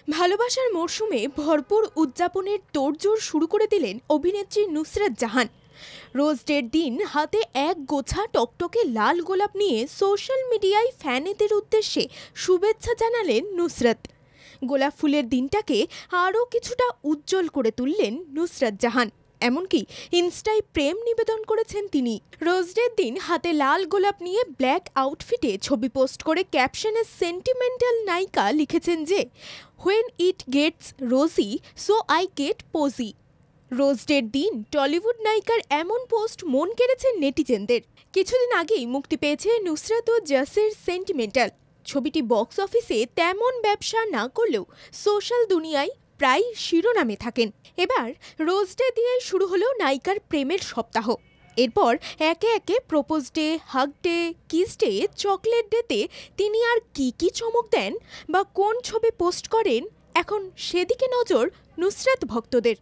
ভালোবাসার মরশুমে ভরপুর উদযাপনের তোড়জোড় শুরু করে দিলেন অভিনেত্রী নুসরাত জাহান। রোজ ডের দিন হাতে এক গোছা টকটকে লাল গোলাপ নিয়ে সোশ্যাল মিডিয়ায় ফ্যানেদের উদ্দেশ্যে শুভেচ্ছা জানালেন নুসরাত। গোলাপ ফুলের দিনটাকে আরও কিছুটা উজ্জ্বল করে তুললেন নুসরাত জাহান। এমনকি ইনস্টায় প্রেম নিবেদন করেছেন তিনি। রোজ ডের দিন হাতে লাল গোলাপ নিয়ে ব্ল্যাক আউটফিটে ছবি পোস্ট করে ক্যাপশনে সেন্টিমেন্টাল নায়িকা লিখেছেন যে, "when it gets rosy so I get posy". Rose ডের দিন টলিউড নায়িকার এমন পোস্ট মন কেড়েছে নেটিজেনদের। কিছুদিন আগেই মুক্তি পেয়েছে নুসরাত ও জাসের সেন্টিমেন্টাল। ছবিটি বক্স অফিসে তেমন ব্যবসা না করলেও সোশ্যাল দুনিয়ায় প্রায় শিরোনামে থাকেন। এবার রোজ ডে দিয়ে শুরু হলো নায়িকার প্রেমের সপ্তাহ। এরপর একে একে propose day, hug day, kiss day, chocolate ডেতে তিনি আর কি চমক দেন বা কোন ছবি পোস্ট করেন, এখন সেদিকে নজর নুসরাত ভক্তদের।